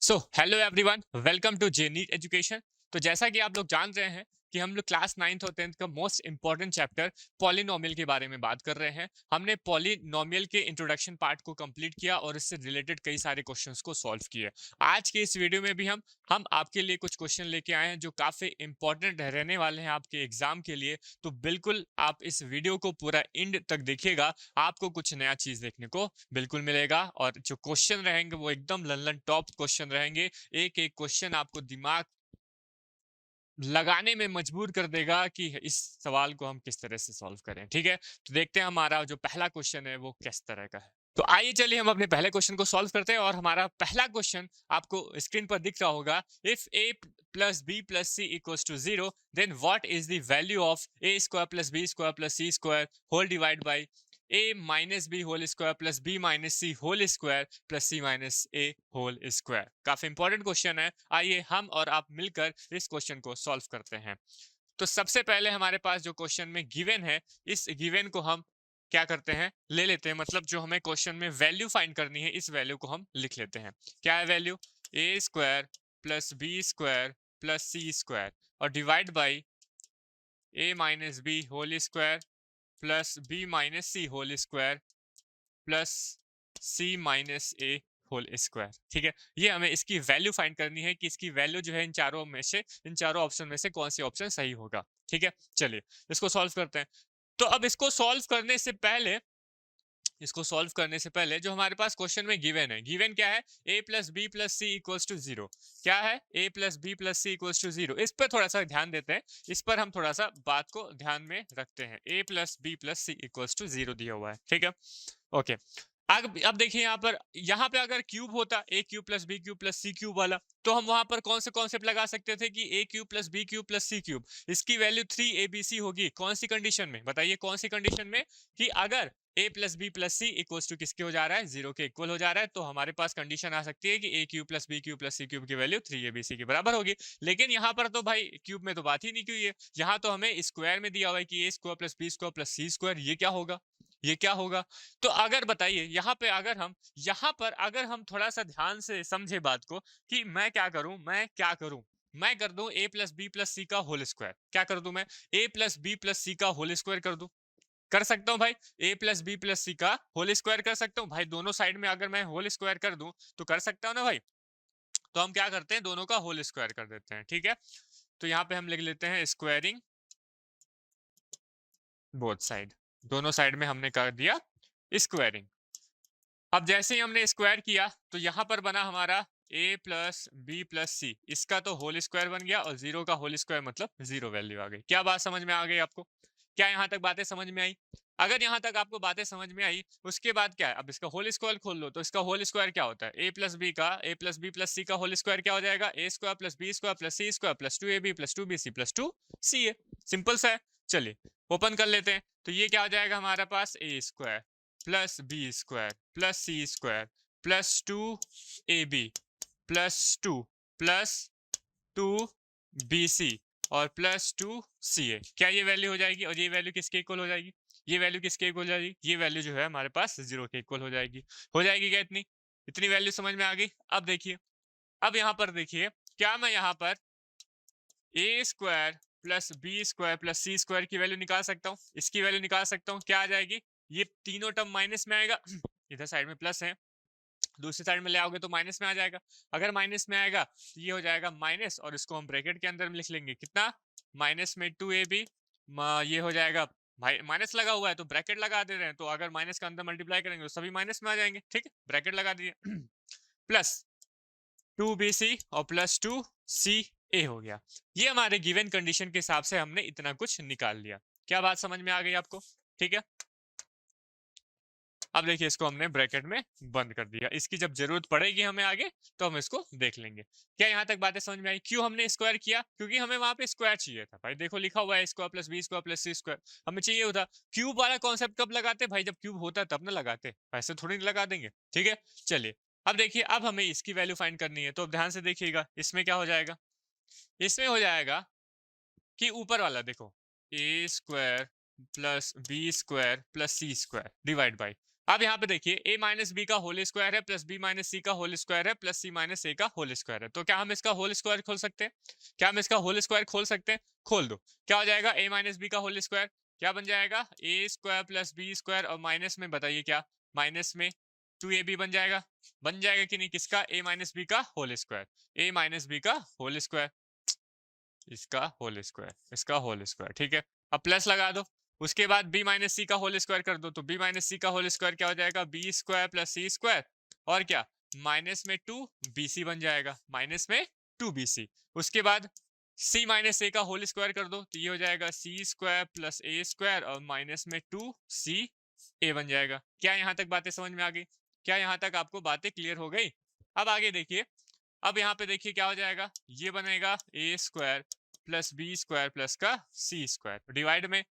So hello everyone, welcome to J NEET education. तो जैसा कि आप लोग जान रहे हैं कि हम लोग क्लास 9th और 10th का मोस्ट इंपॉर्टेंट चैप्टर पॉलिनोमियल के बारे में बात कर रहे हैं। हमने पॉलिनोमियल के इंट्रोडक्शन पार्ट को कंप्लीट किया और इससे रिलेटेड कई सारे क्वेश्चंस को सॉल्व किए। आज के इस वीडियो में भी हम आपके लिए कुछ क्वेश्चन लेके आए हैं जो काफी इंपॉर्टेंट रहने वाले हैं आपके एग्जाम के लिए। तो बिल्कुल आप इस वीडियो को पूरा एंड तक देखिएगा, आपको कुछ नया चीज देखने को बिल्कुल मिलेगा। और जो क्वेश्चन रहेंगे वो एकदम लल्लन टॉप क्वेश्चन रहेंगे। एक एक क्वेश्चन आपको दिमाग लगाने में मजबूर कर देगा कि इस सवाल को हम किस तरह से सॉल्व करें। ठीक है, तो देखते हैं हमारा जो पहला क्वेश्चन है वो किस तरह का है। तो आइए चलिए हम अपने पहले क्वेश्चन को सॉल्व करते हैं। और हमारा पहला क्वेश्चन आपको स्क्रीन पर दिख रहा होगा। If a plus B plus C equals to 0, then what is the value of a square plus B square plus C square whole divide by a minus B whole square plus B minus C whole square plus C minus A whole square. काफी important question है। आइए हम और आप मिलकर इस question को solve करते हैं। तो सबसे पहले हमारे पास जो क्वेश्चन में गिवन है, इस गिवन को हम क्या करते हैं, ले लेते हैं। मतलब जो हमें क्वेश्चन में वैल्यू फाइंड करनी है, इस वैल्यू को हम लिख लेते हैं। क्या है value? A square plus B square plus C square और divide by a minus B whole square plus B minus C whole square plus C minus A whole square. ठीक है, ये हमें इसकी वैल्यू फाइंड करनी है कि इसकी वैल्यू जो है इन चारों में से, इन चारों ऑप्शन में से कौन सी ऑप्शन सही होगा। ठीक है, चलिए इसको सॉल्व करते हैं। तो अब इसको सॉल्व करने से पहले जो हमारे पास क्वेश्चन में गिवन है, गिवन क्या है? a plus B plus C equals to 0। क्या है? a plus B plus C equals to 0। इस पर थोड़ा सा ध्यान देते हैं, इस पर हम थोड़ा सा बात को ध्यान में रखते हैं। a plus B plus C equals to 0 दिया हुआ है। ठीक है, ओके। अब देखिए यहाँ पे अगर क्यूब होता, a cube plus b cube plus c cube वाला, तो हम वहां पर कौन से कॉन्सेप्ट लगा सकते थे कि a cube plus b cube plus c cube, इसकी वैल्यू 3abc होगी। कौन सी कंडीशन में बताइए? कौन सी कंडीशन में? कि अगर a plus B plus C equals to किसके हो जा रहा है? 0 के इक्वल हो जा रहा है। तो हमारे पास कंडीशन आ सकती है कि a cube plus b cube plus c cube की वैल्यू 3abc के बराबर होगी। लेकिन यहाँ पर तो भाई क्यूब में तो बात ही नहीं की हुई है, यहाँ तो हमें स्क्वायर में दिया हुआ है कि a square plus B square plus C square. ये क्या होगा? ये क्या होगा? तो अगर बताइए यहाँ पर अगर हम थोड़ा सा ध्यान से समझे बात को कि मैं कर दूं a plus B plus C का होल स्क्वायर। क्या कर दूं मैं? a plus B plus C का होल स्क्वायर कर दूं। कर सकता हूं भाई, a plus B plus C का होल स्क्वायर कर सकता हूं भाई। दोनों साइड में अगर मैं होल स्क्वायर कर दूं तो कर सकता हूं ना भाई। तो हम क्या करते हैं, दोनों का होल स्क्वायर कर देते हैं। ठीक है, तो यहाँ पे हम लिख लेते हैं स्क्वायरिंग बोथ साइड। दोनों साइड में हमने कर दिया स्क्वायरिंग। अब जैसे ही हमने स्क्वायर किया तो यहाँ पर बना हमारा a प्लस बी प्लस सी, इसका तो होल स्क्वायर बन गया और 0 का होल स्क्वायर मतलब 0 वैल्यू आ गई। क्या बात समझ में आ गई आपको? क्या यहाँ तक बातें समझ में आई? अगर यहाँ तक आपको बातें समझ में आई, उसके बाद क्या है, अब इसका होल स्क्वायर खोल लो। तो इसका होल स्क्वायर क्या होता है? a plus B plus C का होल स्क्वायर क्या हो जाएगा? a square plus B square plus C square plus 2ab plus 2bc plus 2ca। Simple सा है। चलिए ओपन कर लेते हैं। तो ये क्या हो जाएगा हमारे पास? a square plus B square plus C square plus 2ab plus 2 plus 2bc और प्लस 2ca। क्या ये वैल्यू हो जाएगी? और ये वैल्यू किसके इक्वल हो जाएगी? ये वैल्यू किसके इक्वल हो जाएगी? ये वैल्यू जो है हमारे पास 0 के इक्वल हो जाएगी। हो जाएगी क्या? इतनी इतनी वैल्यू समझ में आ गई? अब देखिए, अब यहाँ पर देखिए, क्या मैं यहाँ पर a square plus B square plus C square की वैल्यू निकाल सकता हूँ? इसकी वैल्यू निकाल सकता हूँ। क्या आ जाएगी? ये तीनों टर्म माइनस में आएगा इधर साइड में प्लस है, दूसरी साइड में ले आओगे तो माइनस में आ जाएगा। अगर माइनस में आएगा तो ये हो जाएगा माइनस, और इसको हम ब्रैकेट के अंदर में लिख लेंगे। कितना? माइनस में 2ab, ये हो जाएगा भाई, माइनस लगा हुआ है तो ब्रैकेट लगा दे रहे हैं, तो अगर माइनस का अंदर मल्टीप्लाई करेंगे तो सभी माइनस में आ जाएंगे। ठीक है, ब्रैकेट लगा दिए प्लस 2bc और प्लस 2ca हो गया। ये हमारे गिवन कंडीशन के हिसाब से हमने इतना कुछ निकाल लिया। क्या बात समझ में आ गई आपको? ठीक है, अब देखिए इसको हमने ब्रैकेट में बंद कर दिया। इसकी जब जरूरत पड़ेगी हमें आगे तो हम इसको देख लेंगे। क्या यहाँ तक बातें समझ में आई? क्यों हमने स्क्वायर किया? क्योंकि हमें वहां पे स्क्वायर चाहिए था भाई। देखो लिखा हुआ है square plus B square plus सी स्क्वायर, हमें चाहिए होता। क्यूब वाला कॉन्सेप्ट कब लगाते भाई? जब क्यूब होता है तब ना लगाते, ऐसे थोड़ी लगा देंगे। ठीक है, चलिए अब देखिए, अब हमें इसकी वैल्यू फाइंड करनी है। तो अब ध्यान से देखिएगा, इसमें क्या हो जाएगा? इसमें हो जाएगा कि ऊपर वाला देखो, a square plus B square plus C square divide by, अब यहाँ पे देखिए a माइनस बी का होल स्क्वायर है प्लस b माइनस सी का होल स्क्वायर है प्लस c माइनस a का होल स्क्वायर है। तो क्या हम इसका होल स्क्वायर खोल सकते हैं? क्या हम इसका होल स्क्वायर खोल सकते हैं? खोल दो। क्या हो जाएगा? a माइनस बी का होल स्क्वायर क्या बन जाएगा? a square plus B square और माइनस में बताइए क्या? माइनस में 2ab बन जाएगा। बन जाएगा कि नहीं? किसका? a माइनस बी का whole square. a minus B का होल स्क्वायर, इसका होल स्क्वायर, इसका होल स्क्वायर। ठीक है, अब प्लस लगा दो। उसके बाद b माइनस सी का होल स्क्वायर कर दो, तो b माइनस सी का होल स्क्वायर क्या हो जाएगा? बी स्क्वायर प्लस सी स्क्वायर और क्या? माइनस में 2bc बन जाएगा, माइनस में 2bc। उसके बाद c माइनस ए का होल स्क्वायर कर दो, तो ये हो जाएगा सी स्क्वायर प्लस ए स्क्वायर और माइनस में 2ca बन जाएगा। क्या यहाँ तक बातें समझ में आ गई? क्या यहाँ तक आपको बातें क्लियर हो गई? अब आगे देखिए, अब यहाँ पे देखिए क्या हो जाएगा? ये बनेगा a square plus B square plus का सी स्क्वायर डिवाइड में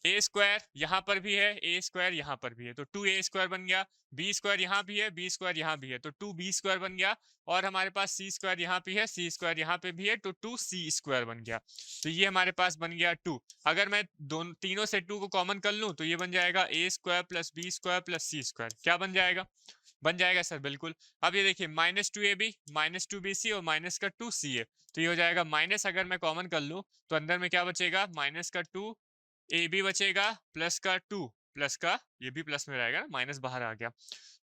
ए स्क्वायर यहाँ पर भी है, ए स्क्वायर यहाँ पर भी है, तो 2a स्क्वायर बन गया। बी स्क्वायर यहाँ भी है, बी स्क्वायर यहाँ भी है, तो 2b स्क्वायर बन गया। और हमारे पास सी स्क्वायर यहाँ पे है, सी स्क्वायर यहाँ पे भी है, तो 2c स्क्वायर बन गया। तो ये हमारे पास बन गया 2। अगर मैं दोनों तीनों से 2 को कॉमन कर लूँ तो ये बन जाएगा a square plus B square plus C square. क्या बन जाएगा? बन जाएगा सर, बिल्कुल। अब ये देखिए माइनस 2ab माइनस 2bc और माइनस का 2ca, तो ये हो जाएगा माइनस। अगर मैं कॉमन कर लूँ तो अंदर में क्या बचेगा? माइनस का 2ab बचेगा प्लस का 2 प्लस का, ये भी प्लस में रहेगा, माइनस बाहर आ गया,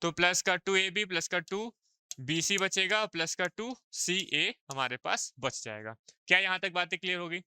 तो प्लस का 2ab प्लस का 2bc बचेगा प्लस का 2ca हमारे पास बच जाएगा। क्या यहाँ तक बातें क्लियर हो गई?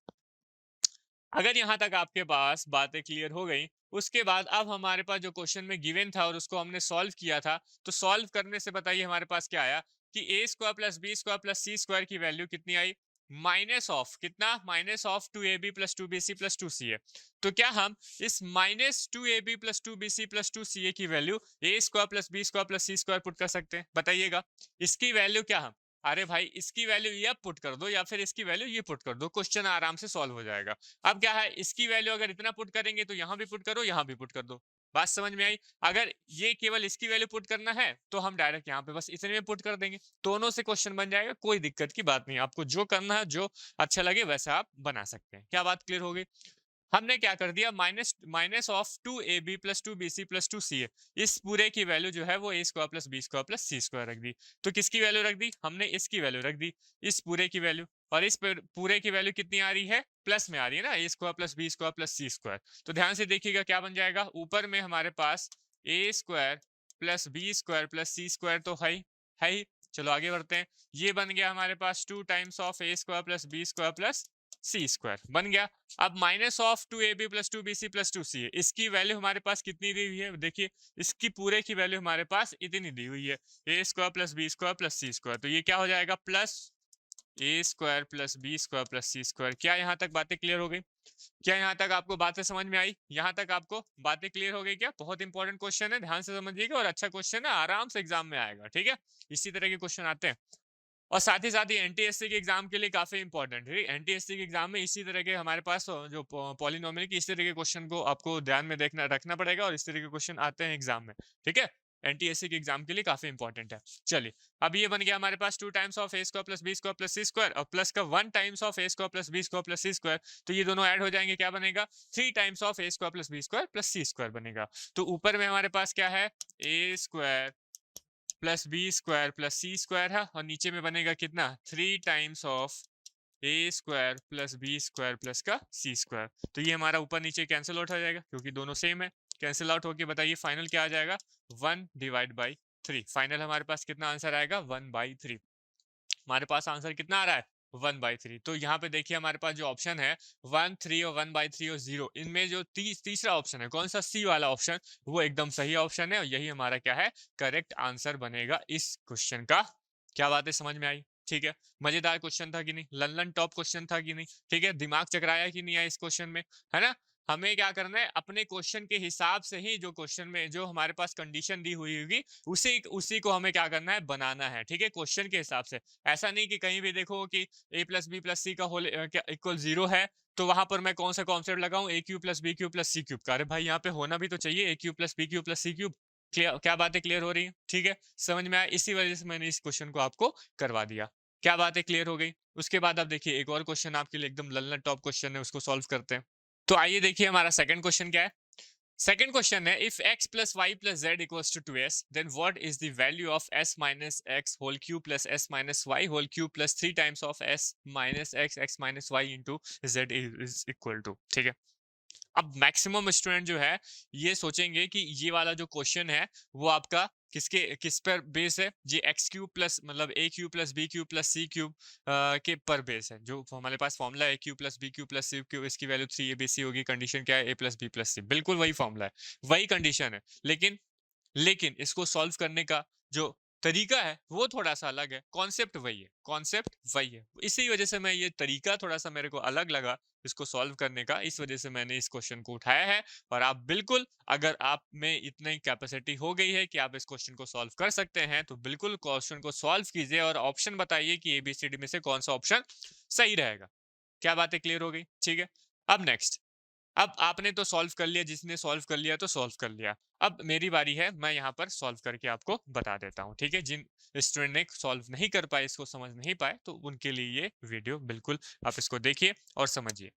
अगर यहाँ तक आपके पास बातें क्लियर हो गई, उसके बाद अब हमारे पास जो क्वेश्चन में गिवन था और उसको हमने सॉल्व किया था, तो सॉल्व करने से बताइए हमारे पास क्या आया कि a square plus B square plus C square की वैल्यू कितनी आई? माइनस ऑफ कितना? Minus of 2ab plus 2bc plus 2ca। तो क्या हम इस minus 2ab plus 2bc plus 2ca की value a square plus B square plus C square put कर सकते हैं? बताइएगा इसकी वैल्यू क्या हम, अरे भाई इसकी वैल्यू ये पुट कर दो या फिर इसकी वैल्यू ये पुट कर दो, क्वेश्चन आराम से सॉल्व हो जाएगा। अब क्या है, इसकी वैल्यू अगर इतना पुट करेंगे तो यहाँ भी पुट करो, यहाँ भी पुट कर दो। बात समझ में आई? अगर ये केवल इसकी वैल्यू पुट करना है तो हम डायरेक्ट यहाँ पे बस इतने में पुट कर देंगे, दोनों से क्वेश्चन बन जाएगा, कोई दिक्कत की बात नहीं। आपको जो करना है, जो अच्छा लगे वैसा आप बना सकते हैं। क्या बात क्लियर हो गई? हमने क्या कर दिया? Minus minus of 2ab plus 2bc plus 2ca, इस पूरे की वैल्यू जो है वो a square plus B square plus C square रख दी। तो किसकी वैल्यू रख दी? हमने इसकी वैल्यू रख दी, इस पूरे की वैल्यू। और इस पूरे की वैल्यू कितनी आ रही है? प्लस में आ रही है ना, a square plus B square plus C square. तो ध्यान से देखिएगा क्या बन जाएगा। ऊपर में हमारे पास a square plus B square plus C square तो है ही। चलो आगे बढ़ते हैं। ये बन गया हमारे पास 2 times of A square plus B square plus C square बन गया। अब minus of 2ab plus 2bc plus 2ca, इसकी वैल्यू हमारे पास कितनी दी हुई है? देखिए इसकी पूरे की वैल्यू हमारे पास इतनी दी हुई है, a square plus B square plus C square. तो ये क्या हो जाएगा? Plus a square plus B square plus C square. क्या यहाँ तक बातें क्लियर हो गई? क्या यहाँ तक आपको बातें समझ में आई? यहाँ तक आपको बातें क्लियर हो गई क्या? बहुत इंपॉर्टेंट क्वेश्चन है, ध्यान से समझिएगा, और अच्छा क्वेश्चन है, आराम से एग्जाम में आएगा। ठीक है, इसी तरह के क्वेश्चन आते हैं। और साथ ही एनटीएससी के एग्जाम के लिए काफी इंपॉर्टेंट है। एनटीएससी के एग्जाम में इसी तरह के हमारे पास जो पॉलिनोमियल की इस तरह के क्वेश्चन को आपको ध्यान में देखना रखना पड़ेगा, और इस तरह के क्वेश्चन आते हैं एग्जाम में। ठीक है, एनटीएससी के एग्जाम के लिए काफी इंपॉर्टेंट है। चलिए, अब ये बन गया हमारे पास 2 times of A square plus B square plus C square और प्लस का 1 times of A square plus B square plus C square. तो ये दोनों ऐड हो जाएंगे, क्या बनेगा? 3 times of A square plus B square plus C square बनेगा। तो ऊपर में हमारे पास क्या है? A square plus B square plus C square है, और नीचे में बनेगा कितना? 3 times of A square plus B square plus का सी स्क्वायर। तो ये हमारा ऊपर नीचे कैंसिल आउट हो जाएगा क्योंकि दोनों सेम है। कैंसिल आउट होके बताइए फाइनल क्या आ जाएगा? 1 डिवाइड बाई 3। फाइनल हमारे पास कितना आंसर आएगा? 1/3। हमारे पास आंसर कितना आ रहा है? 1/3। तो यहाँ पे देखिए हमारे पास जो ऑप्शन है 1, 3 और 1/3 और 0, इनमें जो तीसरा ऑप्शन है, कौन सा? सी वाला ऑप्शन, वो एकदम सही ऑप्शन है, और यही हमारा क्या है? करेक्ट आंसर बनेगा इस क्वेश्चन का। क्या बातें समझ में आई? ठीक है, मजेदार क्वेश्चन था कि नहीं? लल्लन टॉप क्वेश्चन था कि नहीं? ठीक है, दिमाग चकराया कि नहीं है इस क्वेश्चन में, है ना? हमें क्या करना है, अपने क्वेश्चन के हिसाब से ही, जो क्वेश्चन में जो हमारे पास कंडीशन दी हुई होगी उसी उसी को हमें क्या करना है? बनाना है। ठीक है, क्वेश्चन के हिसाब से। ऐसा नहीं कि कहीं भी देखो कि a plus B plus C का होल इक्वल 0 है, तो वहां पर मैं कौन सा कॉन्सेप्ट लगाऊं? A cube plus b cube plus c cube का। अरे भाई यहाँ पे होना भी तो चाहिए a cube plus b cube plus c cube. क्या बातें क्लियर हो रही है? ठीक है, समझ में आया? इसी वजह से मैंने इस क्वेश्चन को आपको करवा दिया। क्या बातें क्लियर हो गई? उसके बाद अब देखिए एक और क्वेश्चन आपके लिए एकदम लल्ला टॉप क्वेश्चन है, उसको सॉल्व करते हैं। तो आइए देखिए हमारा सेकंड क्वेश्चन क्या है। सेकेंड क्वेश्चन है, if x plus Y plus Z equals to 2s, then what is the value of s minus X whole cube plus s minus Y whole cube plus 3 times of s minus x minus Y into z is equal to. ठीक है, अब maximum student जो है ये सोचेंगे कि ये वाला जो क्वेश्चन है वो आपका किस पर बेस है, ये एक्स क्यूब प्लस मतलब a cube plus b cube plus c cube के पर बेस है। जो हमारे पास फॉर्मूला है a cube plus b cube plus c cube, इसकी वैल्यू 3 ABC होगी। कंडीशन क्या है, a plus B plus c, बिल्कुल वही फॉर्मूला है, वही कंडीशन है। लेकिन इसको सॉल्व करने का जो तरीका है वो थोड़ा सा अलग है, कॉन्सेप्ट वही है, कॉन्सेप्ट वही है। इसी वजह से मैं ये तरीका थोड़ा सा मेरे को अलग लगा इसको सॉल्व करने का, इस वजह से मैंने इस क्वेश्चन को उठाया है। और आप बिल्कुल, अगर आप में इतनी कैपेसिटी हो गई है कि आप इस क्वेश्चन को सॉल्व कर सकते हैं, तो बिल्कुल क्वेश्चन को सॉल्व कीजिए और ऑप्शन बताइए कि ABCD में से कौन सा ऑप्शन सही रहेगा। क्या बातें क्लियर हो गई? ठीक है, अब नेक्स्ट, अब आपने तो सॉल्व कर लिया, जिसने सॉल्व कर लिया तो सॉल्व कर लिया। अब मेरी बारी है, मैं यहाँ पर सॉल्व करके आपको बता देता हूँ। ठीक है, जिन स्टूडेंट ने सॉल्व नहीं कर पाए, इसको समझ नहीं पाए, तो उनके लिए ये वीडियो बिल्कुल आप इसको देखिए और समझिए।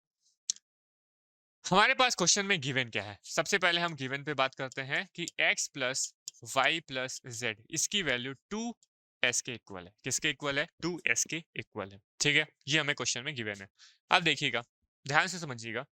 हमारे पास क्वेश्चन में गिवन क्या है, सबसे पहले हम गिवन पे बात करते हैं कि x plus Y plus Z इसकी वैल्यू 2s के इक्वल है। किसके इक्वल है? 2s के इक्वल है। ठीक है, ये हमें क्वेश्चन में गिवन है। अब देखिएगा, ध्यान से समझिएगा,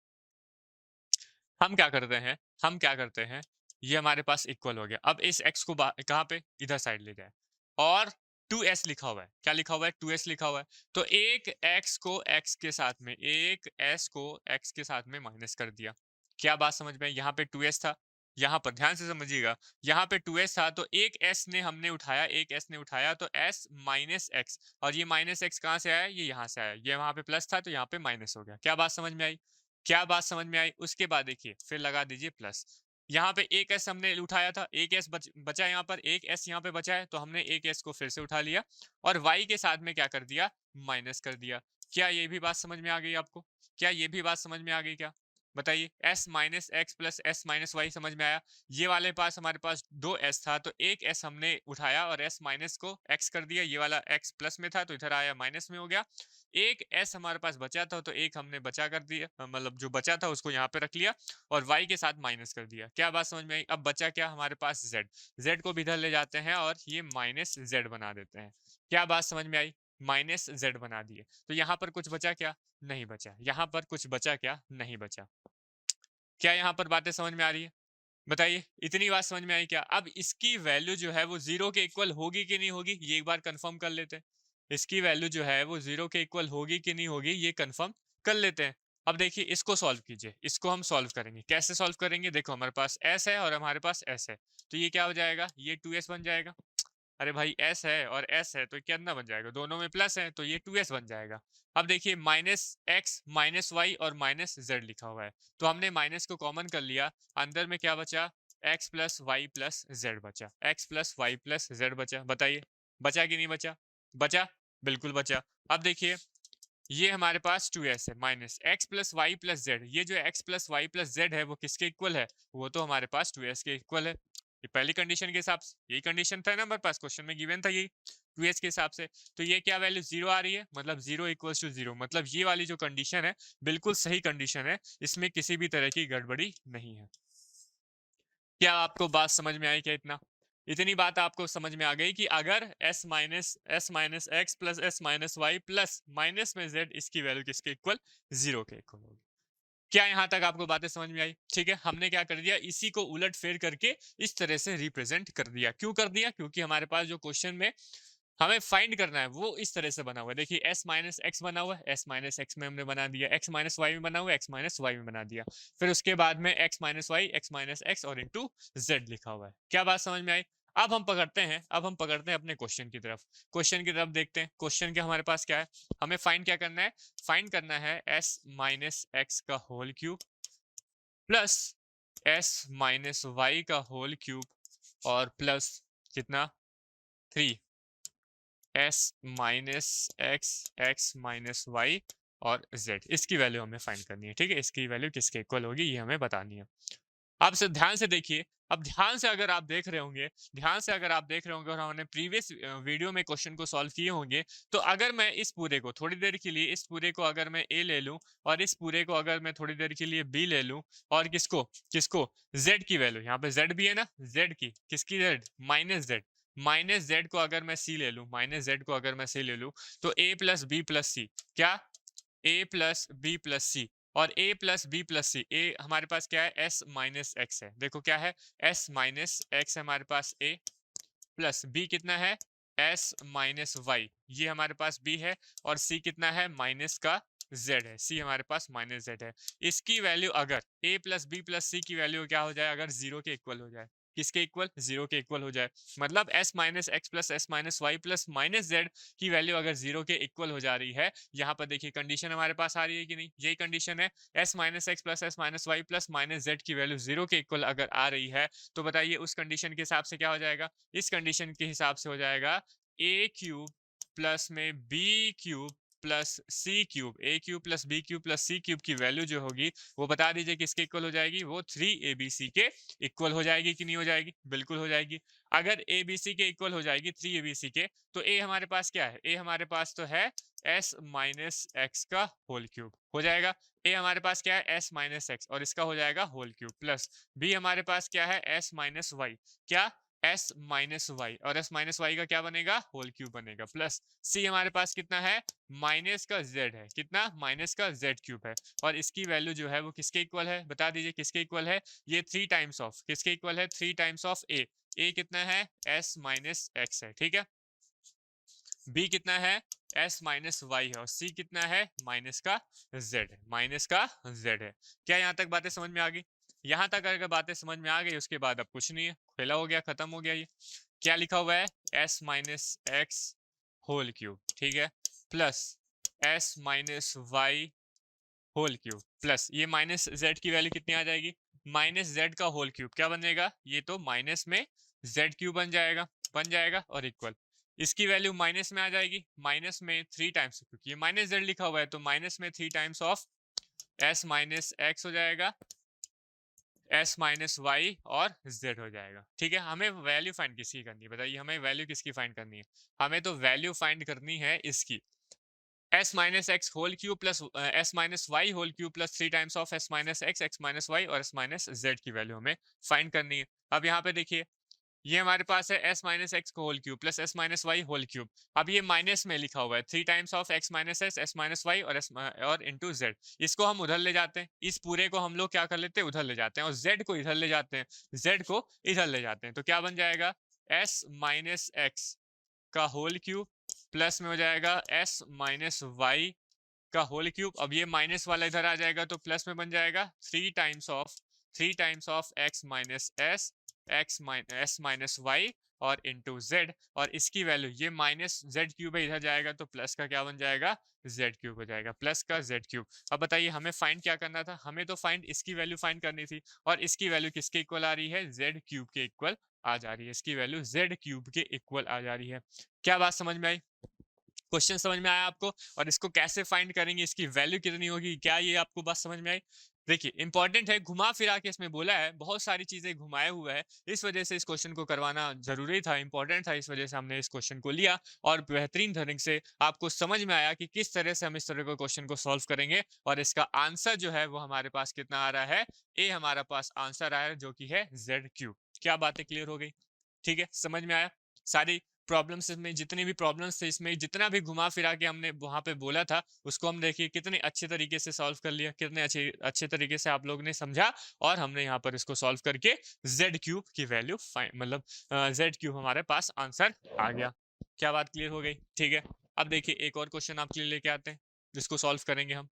हम क्या करते हैं, ये हमारे पास इक्वल हो गया। अब इस x को कहाँ पे, इधर साइड ले जाए, और 2s लिखा हुआ है। क्या लिखा हुआ है? 2s लिखा हुआ है। तो एक x को x के साथ में, एक s को x के साथ में माइनस कर दिया। क्या बात समझ में? यहाँ पे 2s था, यहाँ पर ध्यान से समझिएगा, यहाँ पे 2s था तो एक s ने हमने उठाया, एक s ने उठाया तो s माइनस एक्स, और ये माइनस एक्स कहाँ से आया? ये यहाँ से आया। ये वहां पे प्लस था तो यहाँ पे माइनस हो गया। क्या बात समझ में आई? क्या बात समझ में आई? उसके बाद देखिए, फिर लगा दीजिए प्लस। यहाँ पे एक एस हमने उठाया था, एक एस बचा यहाँ पर, एक एस यहाँ पे बचा है, तो हमने एक एस को फिर से उठा लिया और वाई के साथ में क्या कर दिया? माइनस कर दिया। क्या ये भी बात समझ में आ गई आपको? क्या ये भी बात समझ में आ गई? क्या बताइए, s minus X plus S minus Y समझ में आया? ये वाले पास हमारे पास दो s था तो एक s हमने उठाया और s माइनस को x कर दिया। ये वाला x प्लस में था तो इधर आया माइनस में हो गया। एक s हमारे पास बचा था तो एक हमने बचा कर दिया, मतलब जो बचा था उसको यहाँ पे रख लिया और y के साथ माइनस कर दिया। क्या बात समझ में आई? अब बचा क्या हमारे पास? z को भी इधर ले जाते हैं और ये माइनस z बना देते हैं। क्या बात समझ में आई? माइनस z बना दिए, तो यहाँ पर कुछ बचा क्या? नहीं बचा। यहाँ पर कुछ बचा क्या? नहीं बचा। क्या यहाँ पर बातें समझ में आ रही है? बताइए, इतनी बात समझ में आई क्या? अब इसकी वैल्यू जो है वो जीरो के इक्वल होगी कि नहीं होगी, ये एक बार कंफर्म कर लेते हैं। इसकी वैल्यू जो है वो जीरो के इक्वल होगी कि नहीं होगी, ये कंफर्म कर लेते हैं। अब देखिए, इसको सॉल्व कीजिए, इसको हम सॉल्व करेंगे। कैसे सॉल्व करेंगे? देखो, हमारे पास s है और हमारे पास s है, तो ये क्या हो जाएगा? ये 2s बन जाएगा। अरे भाई, s है और s है तो कितना बन जाएगा? दोनों में प्लस है तो ये 2s बन जाएगा। अब देखिए, माइनस एक्स माइनस वाई और माइनस जेड लिखा हुआ है, तो हमने माइनस को कॉमन कर लिया। अंदर में क्या बचा? x plus Y plus Z बचा। x plus Y plus Z बचा। बताइए, बचा कि नहीं बचा? बचा, बिल्कुल बचा। अब देखिए, ये हमारे पास 2s है minus X plus Y plus Z. ये जो x plus Y plus Z है वो किसके इक्वल है? वो तो हमारे पास 2s के इक्वल है। ये पहली कंडीशन के हिसाब से, यही कंडीशन था ना हमारे पास, क्वेश्चन में गिवन था यही 2s के हिसाब से। तो ये क्या वैल्यू? जीरो आ रही है, मतलब जीरो इक्वल्स टू जीरो, मतलब ये वाली जो कंडीशन है बिल्कुल सही कंडीशन है, इसमें किसी भी तरह की गड़बड़ी नहीं है। क्या आपको बात समझ में आई क्या? इतनी बात आपको समझ में आ गई कि अगर s minus X plus S minus Y plus minus में z, इसकी वैल्यू किसके इक्वल? जीरो के इक्वल होगी। क्या यहाँ तक आपको बातें समझ में आई? ठीक है, हमने क्या कर दिया, इसी को उलट फेर करके इस तरह से रिप्रेजेंट कर दिया। क्यों कर दिया? क्योंकि हमारे पास जो क्वेश्चन में हमें फाइंड करना है वो इस तरह से बना हुआ है। देखिए, s माइनस एक्स बना हुआ है, s माइनस एक्स में हमने बना दिया, x माइनस वाई में बना हुआ है, x माइनस वाई में बना दिया, फिर उसके बाद में x minus Y, x minus X और इंटू जेड लिखा हुआ है। क्या बात समझ में आई? अब हम पकड़ते हैं अपने क्वेश्चन की तरफ। क्वेश्चन की तरफ देखते हैं, क्वेश्चन के हमारे पास क्या है, हमें फाइंड क्या करना है? फाइंड करना है s माइनस एक्स का whole cube plus s minus Y का होल क्यूब और प्लस कितना? 3 s minus X minus Y और z, इसकी वैल्यू हमें फाइंड करनी है। ठीक है, इसकी वैल्यू किसके इक्वल होगी ये हमें बतानी है। आप से ध्यान से देखिए, अब ध्यान से अगर आप देख रहे होंगे, ध्यान से अगर आप देख रहे होंगे और हमने प्रीवियस वीडियो में क्वेश्चन को सॉल्व किए होंगे, तो अगर मैं इस पूरे को थोड़ी देर के लिए, इस पूरे को अगर मैं ए ले लूं और इस पूरे को अगर मैं थोड़ी देर के लिए बी ले लूं और किसको किसको जेड की वैल्यू, यहाँ पे जेड भी है ना, जेड की किसकी, Z minus Z, minus Z को अगर मैं सी ले लूं, माइनस जेड को अगर मैं सी ले लूं, तो ए प्लस बी प्लस सी, क्या ए प्लस बी प्लस सी, और ए प्लस बी प्लस सी, ए हमारे पास क्या है, एस माइनस एक्स है, देखो क्या है, एस माइनस एक्स है हमारे पास ए, प्लस बी कितना है, एस माइनस वाई, ये हमारे पास बी है, और सी कितना है, माइनस का जेड है, सी हमारे पास माइनस जेड है। इसकी वैल्यू अगर ए प्लस बी प्लस सी की वैल्यू क्या हो जाए, अगर जीरो के इक्वल हो जाए, किसके इक्वल, जीरो के इक्वल हो जाए, मतलब S minus X plus S minus Y plus minus Z की वैल्यू अगर जीरो के इक्वल हो जा रही है, यहाँ पर देखिए कंडीशन हमारे पास आ रही है कि नहीं, यही कंडीशन है, S minus X plus S minus Y plus minus Z की वैल्यू जीरो के इक्वल अगर आ रही है, तो बताइए उस कंडीशन के हिसाब से क्या हो जाएगा, इस कंडीशन के हिसाब से हो जाएगा ए क्यूब प्लस में b cube plus c cube, a cube plus b cube plus c cube की वैल्यू जो होगी वो बता दीजिए किसके इक्वल हो जाएगी, वो 3abc के इक्वल हो जाएगी कि नहीं हो जाएगी, बिल्कुल हो जाएगी। अगर abc के इक्वल हो जाएगी 3abc के, तो a हमारे पास क्या है, a हमारे पास तो है s माइनस एक्स का होल क्यूब हो जाएगा, a हमारे पास क्या है, s माइनस एक्स और इसका हो जाएगा होल क्यूब, प्लस b हमारे पास क्या है, s माइनस वाई, क्या s माइनस वाई, और s माइनस वाई का क्या बनेगा, होल क्यूब बनेगा, प्लस c हमारे पास कितना है, माइनस का z है, कितना, माइनस का z क्यूब है, और इसकी वैल्यू जो है वो किसके इक्वल है, बता दीजिए किसके इक्वल है, ये 3 टाइम्स ऑफ किसके इक्वल है, 3 टाइम्स ऑफ a कितना है, s माइनस एक्स है, ठीक है, b कितना है, s माइनस वाई है, और c कितना है, माइनस का z है, माइनस का z है। क्या यहाँ तक बातें समझ में आ गई, यहाँ तक अगर बातें समझ में आ गई उसके बाद अब कुछ नहीं है, खेला हो गया, खत्म हो गया, ये क्या लिखा हुआ है, s minus X whole cube, ठीक है, plus s minus Y whole cube, plus ये माइनस जेड की वैल्यू कितनी आ जाएगी, माइनस जेड का होल क्यूब, क्या बनेगा, ये तो माइनस में जेड क्यूब बन जाएगा और इक्वल, इसकी वैल्यू माइनस में आ जाएगी, माइनस में 3 टाइम्स, क्योंकि ये माइनस जेड लिखा हुआ है तो माइनस में 3 times of S minus x हो जाएगा, एस माइनस वाई और जेड हो जाएगा, ठीक है। हमें वैल्यू फाइंड किसकी करनी है, बताइए हमें वैल्यू किसकी फाइंड करनी है, हमें तो वैल्यू फाइंड करनी है इसकी, S minus X whole cube plus S minus Y whole cube plus 3 times of S minus X, X minus Y और एस माइनस जेड की वैल्यू हमें फाइंड करनी है। अब यहाँ पे देखिए ये हमारे पास है S minus X whole cube plus S minus Y whole cube, अब ये माइनस में लिखा हुआ है 3 times of X minus S, S minus Y और एस और इंटू जेड, इसको हम उधर ले जाते हैं, इस पूरे को हम लोग क्या कर लेते हैं, उधर ले जाते हैं, और जेड को इधर ले जाते हैं, जेड को इधर ले जाते हैं, तो क्या बन जाएगा, एस माइनस एक्स का होल क्यूब प्लस में हो जाएगा एस माइनस वाई का होल क्यूब, अब ये माइनस वाला इधर आ जाएगा तो प्लस में बन जाएगा 3 times of X minus S, S minus Y और इंटू जेड, और इसकी वैल्यू ये माइनस जेड क्यूब है, इधर जाएगा तो प्लस का क्या बन जाएगा, जेड क्यूब हो जाएगा, प्लस का जेड क्यूब। अब बताइए हमें फाइंड क्या करना था, हमें तो फाइंड इसकी वैल्यू फाइंड करनी थी, और इसकी वैल्यू किसके इक्वल आ रही है, जेड क्यूब के इक्वल आ जा रही है, इसकी वैल्यू जेड क्यूब के इक्वल आ जा रही है। क्या बात समझ में आई, क्वेश्चन समझ में आया आपको, और इसको कैसे फाइंड करेंगे, इसकी वैल्यू कितनी होगी, क्या ये आपको बात समझ में आई। देखिए इंपॉर्टेंट है, घुमा फिरा के इसमें बोला है, बहुत सारी चीजें घुमाए हुआ है, इस वजह से इस क्वेश्चन को करवाना जरूरी था, इंपॉर्टेंट था, इस वजह से हमने इस क्वेश्चन को लिया, और बेहतरीन ढंग से आपको समझ में आया कि किस तरह से हम इस तरह के क्वेश्चन को सॉल्व करेंगे, और इसका आंसर जो है वो हमारे पास कितना आ रहा है, ए हमारा पास आंसर आया जो कि है जेड क्यूब। क्या बातें क्लियर हो गई, ठीक है, समझ में आया, सारी प्रॉब्लम्स में जितनी भी प्रॉब्लम्स थे, इसमें जितना भी घुमा फिरा के हमने वहां पे बोला था उसको हम देखिए कितने अच्छे तरीके से सॉल्व कर लिया, कितने अच्छे अच्छे तरीके से आप लोगों ने समझा, और हमने यहाँ पर इसको सॉल्व करके जेड क्यूब की वैल्यू मतलब जेड क्यूब हमारे पास आंसर आ गया। क्या बात क्लियर हो गई, ठीक है। अब देखिए एक और क्वेश्चन आपके लिए लेके आते हैं जिसको सॉल्व करेंगे हम।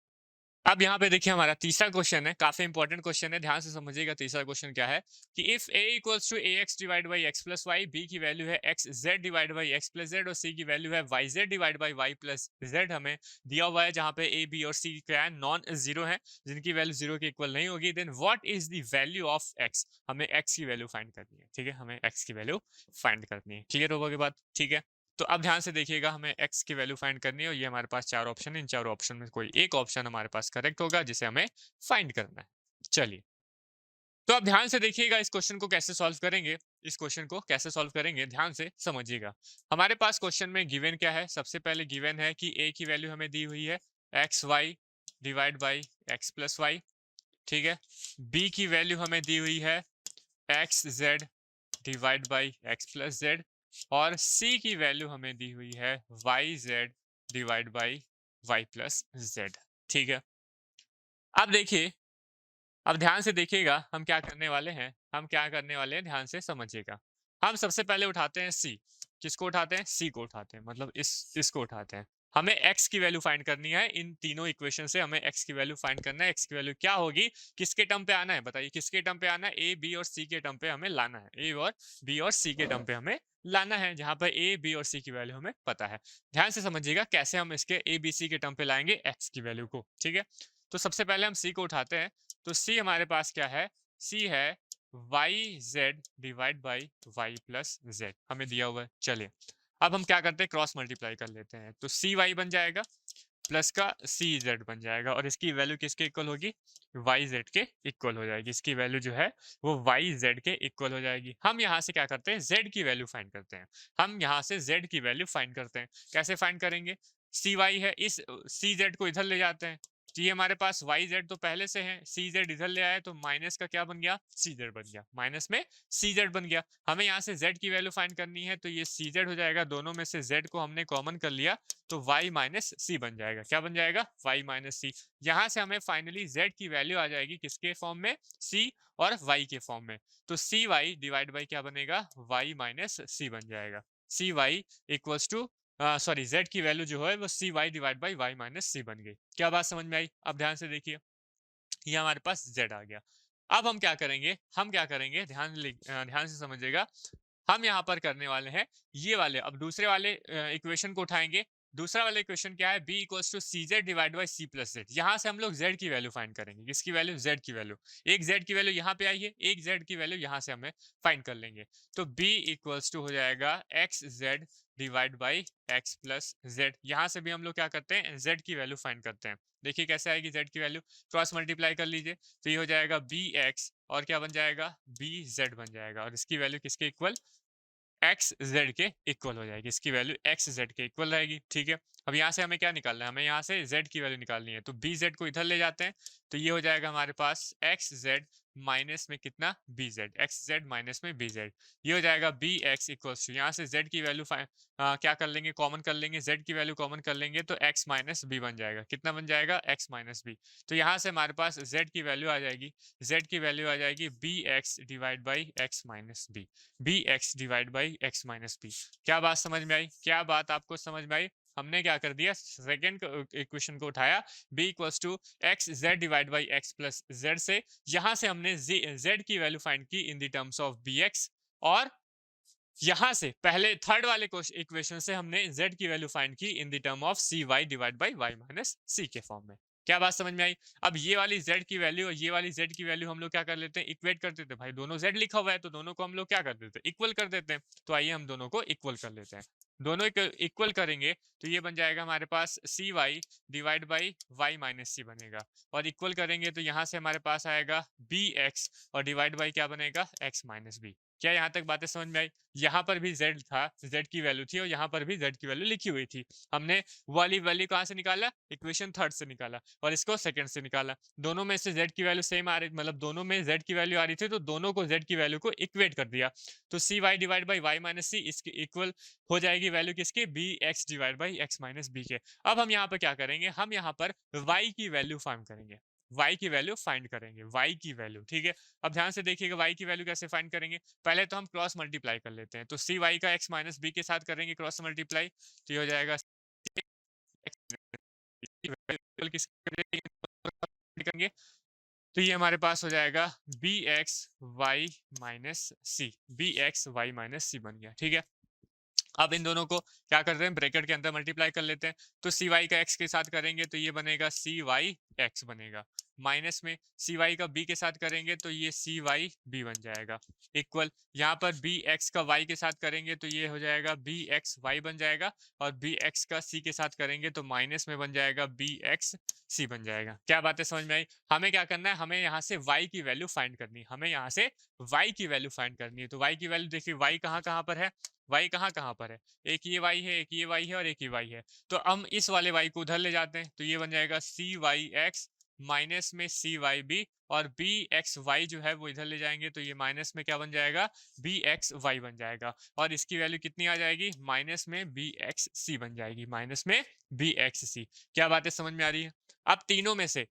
अब यहाँ पे देखिए हमारा तीसरा क्वेश्चन है, काफी इंपॉर्टेंट क्वेश्चन है, ध्यान से समझिएगा तीसरा क्वेश्चन क्या है, कि if a equals to A x divide by X plus Y, B की वैल्यू है X Z divide by X plus Z, और सी की वैल्यू है Y Z divide by Y plus Z हमें दिया हुआ है, जहाँ पे ए बी और सी क्या है, नॉन जीरो है, जिनकी वैल्यू जीरो के इक्वल नहीं होगी, then what is the value of X, हमें एक्स की वैल्यू फाइंड करनी है, ठीक है, हमें एक्स की वैल्यू फाइंड करनी है, क्लियर होगा बात, ठीक है। तो अब ध्यान से देखिएगा, हमें x की वैल्यू फाइंड करनी है, और ये हमारे पास 4 ऑप्शन है, इन 4 ऑप्शन में कोई एक ऑप्शन हमारे पास करेक्ट होगा जिसे हमें फाइंड करना है। चलिए तो आप ध्यान से देखिएगा इस क्वेश्चन को कैसे सॉल्व करेंगे। इस क्वेश्चन को कैसे सॉल्व करेंगे ध्यान से समझिएगा। हमारे पास क्वेश्चन में गिवन क्या है, सबसे पहले गिवन है कि a की वैल्यू हमें दी हुई है X Y divide by X plus Y, ठीक है। b की वैल्यू हमें दी हुई है X Z divide by X plus Z, और c की वैल्यू हमें दी हुई है Y Z divide by Y plus Z, ठीक है। अब देखिए, अब ध्यान से देखिएगा हम क्या करने वाले हैं, हम क्या करने वाले हैं ध्यान से समझिएगा। हम सबसे पहले उठाते हैं सी। किसको उठाते हैं? सी को उठाते हैं, मतलब इसको उठाते हैं। हमें x की वैल्यू फाइंड करनी है। इन तीनों इक्वेशन से हमें x की वैल्यू फाइंड करना है। x की वैल्यू क्या होगी, किसके टर्म पे आना है बताइए, किसके टर्म पे आना है? a b और c के टर्म पे हमें लाना है। a और b और c के टर्म पे हमें लाना है, जहां पर a b और c की वैल्यू हमें पता है। ध्यान से समझिएगा कैसे हम इसके a b c के टर्म पे लाएंगे x की वैल्यू को, ठीक है। तो सबसे पहले हम c को उठाते हैं। तो c हमारे पास क्या है? c है Y Z divide by Y plus Z, हमें दिया हुआ है। चलिए अब हम क्या करते हैं, क्रॉस मल्टीप्लाई कर लेते हैं। तो सी वाई बन जाएगा प्लस का सी जेड बन जाएगा, और इसकी वैल्यू किसके इक्वल होगी? वाई जेड के इक्वल हो जाएगी। इसकी वैल्यू जो है वो वाई जेड के इक्वल हो जाएगी। हम यहाँ से क्या करते हैं, जेड की वैल्यू फाइंड करते हैं। हम यहाँ से जेड की वैल्यू फाइंड करते हैं। कैसे फाइंड करेंगे? सी वाई है, इस सी जेड को इधर ले जाते हैं। तो ये हमारे पास वाई जेड तो पहले से है, सी जेड इधर ले आए तो माइनस का क्या बन गया? सी जेड बन गया, माइनस में सी जेड बन गया। हमें यहाँ से जेड की वैल्यू फाइंड करनी है, तो ये सी जेड हो जाएगा, दोनों में से जेड को हमने कॉमन कर लिया तो y माइनस सी बन जाएगा। क्या बन जाएगा? y माइनस सी। यहाँ से हमें फाइनली z की वैल्यू आ जाएगी किसके फॉर्म में? c और y के फॉर्म में। तो सी वाई डिवाइड बाई क्या बनेगा? y माइनस सी बन जाएगा। C y equals to sorry z की वैल्यू जो है वो c y divide by y minus c बन गई। क्या बात समझ में आई? अब ध्यान से देखिए, ये हमारे पास z आ गया। अब हम क्या करेंगे, हम क्या करेंगे ध्यान से समझिएगा। हम यहाँ पर करने वाले हैं ये वाले, अब दूसरे वाले इक्वेशन को उठाएंगे। दूसरा वाला इक्वेशन क्या है? b equals to C Z divide by C plus Z. यहाँ से हम लोग z की वैल्यू फाइंड करेंगे। किसकी वैल्यू? z की वैल्यू। एक z की वैल्यू यहाँ पे आई है, एक z की वैल्यू यहाँ से हमें फाइंड कर लेंगे। तो b इक्वल्स टू हो जाएगा x Z divide by X plus Z. यहाँ से भी हम लोग क्या करते हैं, z की वैल्यू फाइंड करते हैं। देखिए कैसे आएगी z की वैल्यू, क्रॉस मल्टीप्लाई कर लीजिए। तो ये हो जाएगा बी एक्स और क्या बन जाएगा? बी जेड बन जाएगा, और इसकी वैल्यू किसके इक्वल? एक्स जेड के इक्वल हो जाएगी। इसकी वैल्यू एक्स जेड के इक्वल रहेगी, ठीक है। अब यहाँ से हमें क्या निकालना है? हमें यहाँ से जेड की वैल्यू निकालनी है। तो बी जेड को इधर ले जाते हैं, तो ये हो जाएगा हमारे पास एक्स जेड माइनस में कितना? B Z, X Z minus में बी जेड। ये हो जाएगा बी एक्स इक्वल्स टू, यहाँ से जेड की वैल्यू क्या कर लेंगे, कॉमन कर लेंगे। जेड की वैल्यू कॉमन कर लेंगे तो एक्स माइनस बी बन जाएगा। कितना बन जाएगा? X minus B. तो यहाँ से हमारे पास जेड की वैल्यू आ जाएगी, जेड की वैल्यू आ जाएगी B x divide by x minus B, B x divide by x minus B. क्या बात समझ में आई? क्या बात आपको समझ में आई? हमने क्या कर दिया, सेकेंड इक्वेशन को उठाया, b equals to X Z divide by X plus Z से। यहां से हमने z की वैल्यू फाइंड की in the terms of bx, और यहां से पहले थर्ड वाले इक्वेशन से हमने z की वैल्यू फाइंड की in the term of c y divide by y minus c के फॉर्म में। क्या बात समझ में आई? अब ये वाली z की वैल्यू और ये वाली z की वैल्यू हम लोग क्या कर लेते हैं, इक्वेट कर देते हैं। भाई दोनों z लिखा हुआ है तो दोनों को हम लोग क्या कर देते हैं, इक्वल कर देते हैं। तो आइए हम दोनों को इक्वल कर लेते हैं। दोनों इक्वल करेंगे तो ये बन जाएगा हमारे पास c y divide by y minus c बनेगा, और इक्वल करेंगे तो यहाँ से हमारे पास आएगा बी एक्स और डिवाइड बाई क्या बनेगा? X minus B. क्या यहाँ तक बातें समझ में आई? यहाँ पर भी z था, z की वैल्यू थी, और यहाँ पर भी z की वैल्यू लिखी हुई थी। हमने वाली वैल्यू कहाँ से निकाला? इक्वेशन थर्ड से निकाला, और इसको सेकंड से निकाला। दोनों में से z की वैल्यू सेम आ रही, मतलब दोनों में z की वैल्यू आ रही थी, तो दोनों को z की वैल्यू को इक्वेट कर दिया। तो c y divide by y minus c इसकी इक्वल हो जाएगी वैल्यू किसकी? B x divide by x minus b के। अब हम यहाँ पर क्या करेंगे, हम यहाँ पर y की वैल्यू फाइंड करेंगे। y की वैल्यू फाइंड करेंगे, y की वैल्यू, ठीक है। अब ध्यान से देखिएगा y की वैल्यू कैसे फाइंड करेंगे। पहले तो हम क्रॉस मल्टीप्लाई कर लेते हैं। तो सी वाई का एक्स माइनस बी के साथ करेंगे क्रॉस मल्टीप्लाई, तो ये हो जाएगा करेंगे तो ये हमारे पास हो जाएगा बी एक्स वाई माइनस सी, B x Y minus c बन गया, ठीक है। अब इन दोनों को क्या करते हैं, ब्रैकेट के अंदर मल्टीप्लाई कर लेते हैं। तो सी वाई का एक्स के साथ करेंगे तो ये बनेगा सी वाई एक्स बनेगा। माइनस में सी वाई का बी के साथ करेंगे तो ये सी वाई बी बन जाएगा। इक्वल यहाँ पर बी एक्स का वाई के साथ करेंगे तो ये हो जाएगा बी एक्स वाई बन जाएगा, और बी एक्स का सी के साथ करेंगे तो माइनस में बन जाएगा बी एक्स सी बन जाएगा। क्या बात है, समझ में आई? हमें क्या करना है, हमें यहाँ से y की वैल्यू फाइंड करनी है, हमें यहाँ से y की वैल्यू फाइंड करनी है। तो y की वैल्यू देखिए, y कहाँ कहाँ पर है, y कहाँ कहाँ पर है, एक ये y है, एक ये y है और एक ये y है। तो हम इस वाले y को उधर ले जाते हैं तो ये बन जाएगा सी वाई एक्स माइनस में सी वाई बी, और बी एक्स वाई जो है वो इधर ले जाएंगे तो ये माइनस में क्या बन जाएगा, बी एक्स वाई बन जाएगा। और इसकी वैल्यू कितनी आ जाएगी, माइनस में बी एक्स सी बन जाएगी, माइनस में बी एक्स सी। क्या बात है, समझ में आ रही है? अब तीनों में से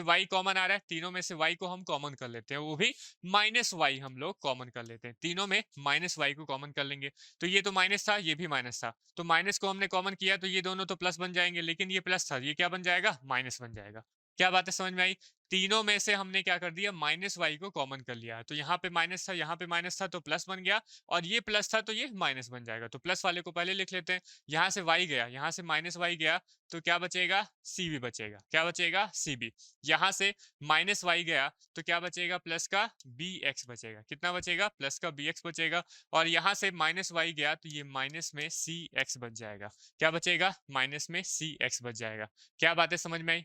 y कॉमन आ रहा है, तीनों में से y को हम कॉमन कर लेते हैं, वो भी माइनस वाई हम लोग कॉमन कर लेते हैं, तीनों में माइनस वाई को कॉमन कर लेंगे। तो ये तो माइनस था, ये भी माइनस था, तो माइनस को हमने कॉमन किया तो ये दोनों तो प्लस बन जाएंगे, लेकिन ये प्लस था, ये क्या बन जाएगा, माइनस बन जाएगा। क्या बात है, समझ में आई? तीनों में से हमने क्या कर दिया, माइनस वाई को कॉमन कर लिया, तो यहाँ पे माइनस था, यहाँ पे माइनस था, तो प्लस बन गया, और ये प्लस था तो ये माइनस बन जाएगा। तो प्लस वाले को पहले लिख लेते हैं, यहाँ से वाई गया, यहाँ से माइनस वाई गया, तो क्या बचेगा, सी बी बचेगा। क्या बचेगा, सी बी। यहाँ से माइनस वाई गया तो क्या बचेगा, प्लस का बी एक्स बचेगा। कितना बचेगा, प्लस का बी एक्स बचेगा। और यहाँ से माइनस वाई गया तो ये माइनस में सी एक्स बच जाएगा। क्या बचेगा, माइनस में सी एक्स बच जाएगा। क्या बात है, समझ में आई?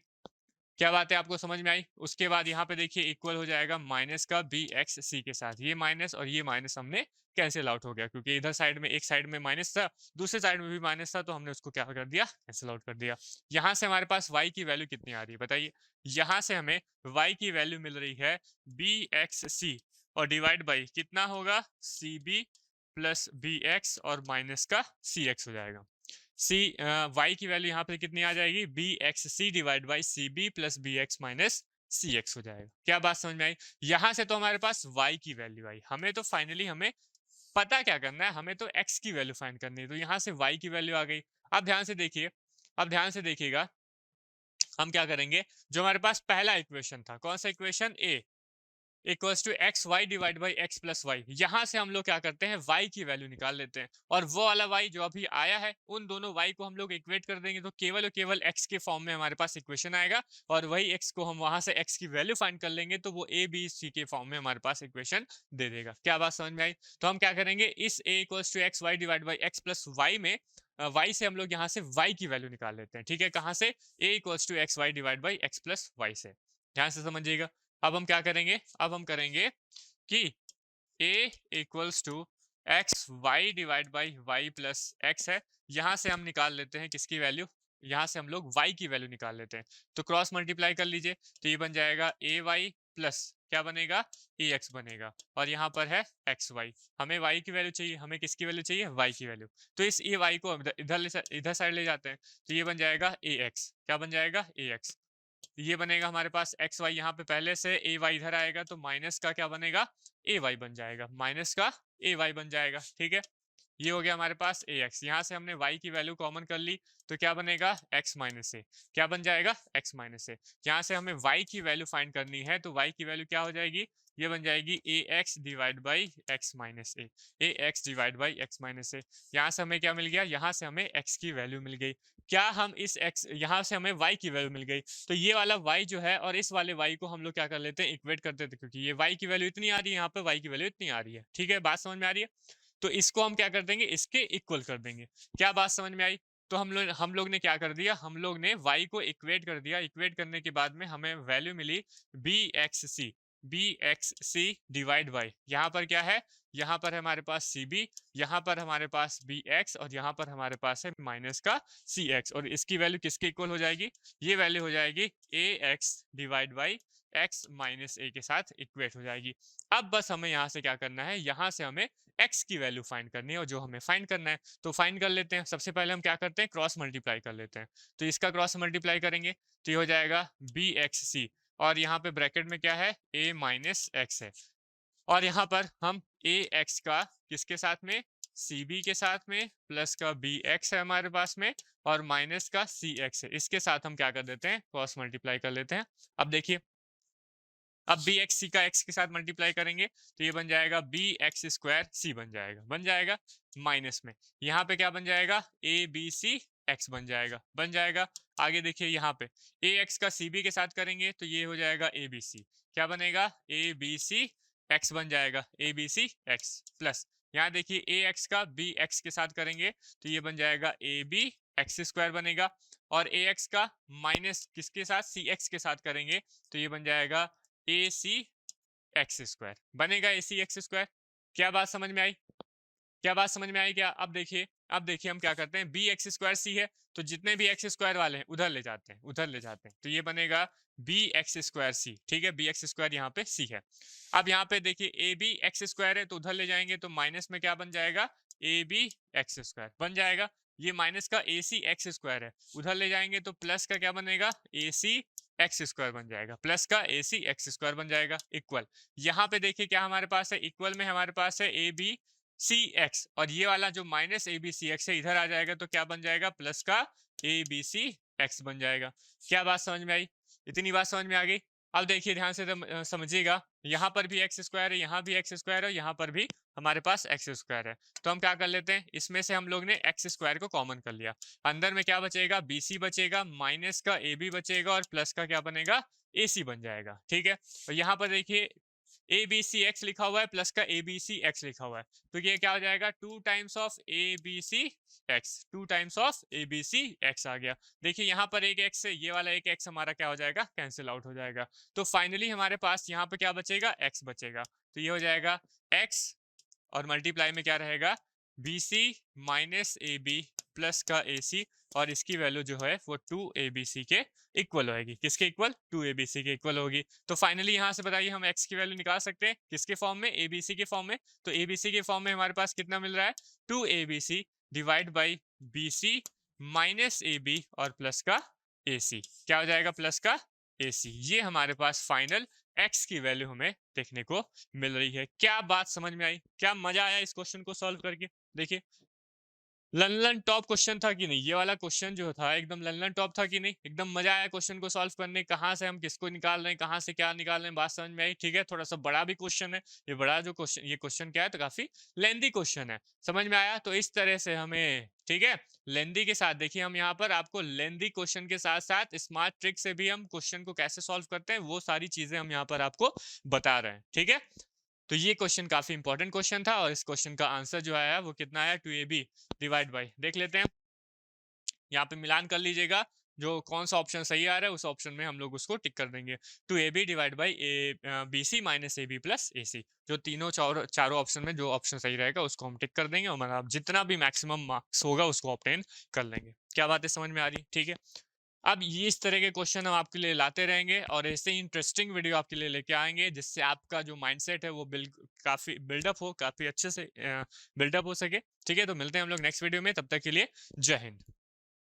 क्या बात है, आपको समझ में आई? उसके बाद यहाँ पे देखिए इक्वल हो जाएगा माइनस का बी एक्स सी के साथ, ये माइनस और ये माइनस हमने कैंसिल आउट हो गया, क्योंकि इधर साइड में, एक साइड में माइनस था, दूसरे साइड में भी माइनस था, तो हमने उसको क्या कर दिया, कैंसिल आउट कर दिया। यहाँ से हमारे पास y की वैल्यू कितनी आ रही है बताइए? यहाँ से हमें y की वैल्यू मिल रही है बी एक्स सी, और डिवाइड बाई कितना होगा, C B plus B X और माइनस का सी एक्स हो जाएगा। सी वाई की वैल्यू यहाँ पे कितनी आ जाएगी, B X C divide by C B plus B X minus C X हो जाएगा। क्या बात समझ में आई? यहाँ से तो हमारे पास y की वैल्यू आई, हमें तो फाइनली हमें पता क्या करना है, हमें तो x की वैल्यू फाइंड करनी है, तो यहाँ से y की वैल्यू आ गई। अब ध्यान से देखिए, अब ध्यान से देखिएगा, हम क्या करेंगे, जो हमारे पास पहला इक्वेशन था, कौन सा equation, a equals to X Y divide by X plus Y, यहाँ से हम लोग क्या करते हैं, y की वैल्यू निकाल लेते हैं, और वो वाला y जो अभी आया है उन दोनों y को हम लोग इक्वेट कर देंगे, तो केवल और केवल x के फॉर्म में हमारे पास इक्वेशन आएगा, और वही x को हम वहां से x की वैल्यू फाइंड कर लेंगे, तो वो a b c के फॉर्म में हमारे पास इक्वेशन दे देगा। क्या बात समझ में आई? तो हम क्या करेंगे, इस a equals to X Y divide by X plus Y में y से हम लोग यहाँ से y की वैल्यू निकाल लेते हैं। ठीक है, कहाँ से, a equals to X Y divide by X plus Y से। ध्यान से समझिएगा। अब हम क्या करेंगे, अब हम करेंगे कि a equals to X Y divide by Y plus X है, यहाँ से हम निकाल लेते हैं किसकी वैल्यू, यहाँ से हम लोग y की वैल्यू निकाल लेते हैं, तो क्रॉस मल्टीप्लाई कर लीजिए, तो ये बन जाएगा ए वाई प्लस क्या बनेगा, ए एक्स बनेगा, और यहाँ पर है एक्स वाई। हमें y की वैल्यू चाहिए, हमें किसकी वैल्यू चाहिए, y की वैल्यू, तो इस ए वाई को इधर साइड ले जाते हैं, तो ये बन जाएगा ए एक्स। क्या बन जाएगा, ए एक्स। ये बनेगा हमारे पास एक्स वाई, यहाँ पे पहले से ए वाई इधर आएगा, तो माइनस का क्या बनेगा, ए वाई बन जाएगा, माइनस का ए वाई बन जाएगा। ठीक है, ये हो गया हमारे पास ए एक्स। यहाँ से हमने y की वैल्यू कॉमन कर ली, तो क्या बनेगा, x माइनस ए। क्या बन जाएगा, x माइनस ए। यहाँ से हमें y की वैल्यू फाइंड करनी है, तो y की वैल्यू क्या हो जाएगी, ये बन जाएगी a x divide by x minus a, a x divide by x minus a. यहाँ से हमें क्या मिल गया, यहाँ से हमें x की वैल्यू मिल गई। क्या हम इस x, यहाँ से हमें y की वैल्यू मिल गई, तो ये वाला y जो है और इस वाले y को हम लोग क्या कर लेते हैं, इक्वेट कर देते हैं, क्योंकि ये y की वैल्यू इतनी आ रही है, यहाँ पे y की वैल्यू इतनी आ रही है। ठीक है, बात समझ में आ रही है? तो इसको हम क्या कर देंगे, इसके इक्वल कर देंगे। क्या बात समझ में आई? तो हम लोग ने क्या कर दिया, हम लोग ने y को इक्वेट कर दिया, इक्वेट करने के बाद में हमें वैल्यू मिली B X C divide by, यहाँ पर क्या है, यहाँ पर है हमारे पास सी बी, यहाँ पर हमारे पास बी एक्स, और यहाँ पर हमारे पास है माइनस का सी एक्स, और इसकी वैल्यू किसके इक्वल हो जाएगी, ये वैल्यू हो जाएगी a x divide by x minus a के साथ इक्वेट हो जाएगी। अब बस हमें यहाँ से क्या करना है, यहाँ से हमें x की वैल्यू फाइंड करनी है, और जो हमें फाइंड करना है तो फाइंड कर लेते हैं। सबसे पहले हम क्या करते हैं, क्रॉस मल्टीप्लाई कर लेते हैं, तो इसका क्रॉस मल्टीप्लाई करेंगे तो ये हो जाएगा बी एक्स सी, और यहाँ पे ब्रैकेट में क्या है, a माइनस एक्स है, और यहाँ पर हम ए एक्स का किसके साथ में, सी बी के साथ में, प्लस का बी एक्स है हमारे पास में, और माइनस का सी एक्स है, इसके साथ हम क्या कर देते हैं, क्रॉस मल्टीप्लाई कर लेते हैं। अब देखिए, अब बी एक्स सी का एक्स के साथ मल्टीप्लाई करेंगे तो ये बन जाएगा बी एक्स स्क्वायर सी बन जाएगा माइनस में, यहाँ पे क्या बन जाएगा, ए बी सी एक्स बन जाएगा। आगे देखिए यहाँ पे ए एक्स का सी बी के साथ करेंगे तो ये हो जाएगा ए बी सी। क्या बनेगा? ए बी सी एक्स बन जाएगा, A B C X plus यहाँ देखिए ए एक्स का बी एक्स के साथ करेंगे तो ये बन जाएगा ए बी एक्स स्क्वायर बनेगा। और ए एक्स का माइनस किसके साथ? सी एक्स के साथ करेंगे तो ये बन जाएगा ए सी एक्स स्क्वायर बनेगा, ए सी एक्स स्क्वायर। क्या बात समझ में आई? क्या बात समझ में आई क्या? अब देखिए हम क्या करते हैं, बी एक्स स्क्वायर सी है तो जितने भी एक्स स्क्वायर वाले हैं उधर ले जाते हैं, उधर ले जाते हैं तो ये बनेगा बी एक्स स्क्वायर सी। ठीक है, बी एक्स स्क्वायर यहाँ पे सी है। अब यहाँ पे देखिए ए बी एक्स स्क्वायर है तो उधर ले जाएंगे तो माइनस में क्या बन जाएगा? ए बी एक्स स्क्वायर बन जाएगा। ये माइनस का ए सी एक्स स्क्वायर है, उधर ले जाएंगे तो प्लस का क्या बनेगा? ए सी एक्स स्क्वायर बन जाएगा, प्लस का ए सी एक्स स्क्वायर बन जाएगा इक्वल। यहाँ पे देखिए क्या हमारे पास है, इक्वल में हमारे पास है ए बी सी एक्स और ये वाला जो minus A B C X है इधर आ जाएगा तो क्या बन जाएगा? प्लस का ए बी सी एक्स बन जाएगा। क्या बात समझ में आई? इतनी बात समझ में आ गई? अब देखिए ध्यान से समझिएगा, यहाँ पर भी एक्स स्क्वायर है, यहाँ भी एक्स स्क्वायर है, यहाँ पर भी हमारे पास एक्स स्क्वायर है। तो हम क्या कर लेते हैं, इसमें से हम लोग ने एक्स स्क्वायर को कॉमन कर लिया। अंदर में क्या बचेगा? बी सी बचेगा, माइनस का ए बी बचेगा और प्लस का क्या बनेगा? ए सी बन जाएगा। ठीक है, और यहाँ पर देखिए ए बी सी एक्स लिखा हुआ है, प्लस का ए बी सी एक्स लिखा हुआ है तो ये क्या हो जाएगा? 2 times of a B C x, 2 times of a B C x आ गया। देखिए यहाँ पर एक एक्स है, ये वाला एक एक्स हमारा क्या हो जाएगा? कैंसिल आउट हो जाएगा। तो फाइनली हमारे पास यहाँ पे क्या बचेगा? एक्स बचेगा। तो ये हो जाएगा एक्स और मल्टीप्लाई में क्या रहेगा? B C minus A B plus का ए सी और इसकी वैल्यू जो है वो 2 ए बी सी के इक्वल होगी। किसके इक्वल? 2 ए बी सी के इक्वल होगी। तो फाइनली यहाँ से बताइए हम x की वैल्यू निकाल सकते हैं किसके फॉर्म में? ए बी सी के फॉर्म में। तो ए बी सी के फॉर्म में हमारे पास कितना मिल रहा है? 2 A B C divide by B C minus A B और प्लस का ए सी। क्या हो जाएगा? प्लस का ए सी। ये हमारे पास फाइनल x की वैल्यू हमें देखने को मिल रही है। क्या बात समझ में आई? क्या मजा आया इस क्वेश्चन को सॉल्व करके? देखिए लंदन टॉप क्वेश्चन था कि नहीं? ये वाला क्वेश्चन जो था एकदम लंदन टॉप था कि नहीं? एकदम मजा आया क्वेश्चन को सॉल्व करने। कहाँ से हम किसको निकाल रहे हैं, कहाँ से क्या निकाल रहे हैं, बात समझ में आई? ठीक है, थोड़ा सा बड़ा भी क्वेश्चन है ये। बड़ा जो क्वेश्चन, ये क्वेश्चन क्या है तो काफी लेंदी क्वेश्चन है। समझ में आया? तो इस तरह से हमें, ठीक है, लेंदी के साथ देखिए हम यहाँ पर आपको लेंदी क्वेश्चन के साथ साथ स्मार्ट ट्रिक से भी हम क्वेश्चन को कैसे सॉल्व करते हैं वो सारी चीजें हम यहाँ पर आपको बता रहे हैं। ठीक है, तो ये क्वेश्चन काफी इंपॉर्टेंट क्वेश्चन था और इस क्वेश्चन का आंसर जो आया वो कितना आया? 2ab डिवाइड बाई, देख लेते हैं, यहाँ पे मिलान कर लीजिएगा, जो कौन सा ऑप्शन सही आ रहा है उस ऑप्शन में हम लोग उसको टिक कर देंगे। 2ab divide by B C minus A B plus a c, जो तीनों चारों ऑप्शन में जो ऑप्शन सही रहेगा उसको हम टिक कर देंगे और मतलब जितना भी मैक्सिमम मार्क्स होगा उसको ऑब्टेन कर लेंगे। क्या बात है समझ में आ रही? ठीक है, अब ये इस तरह के क्वेश्चन हम आपके लिए लाते रहेंगे और ऐसे ही इंटरेस्टिंग वीडियो आपके लिए लेके आएंगे जिससे आपका जो माइंडसेट है वो काफी बिल्डअप हो, काफी अच्छे से बिल्डअप हो सके। ठीक है, तो मिलते हैं हम लोग नेक्स्ट वीडियो में, तब तक के लिए जय हिंद।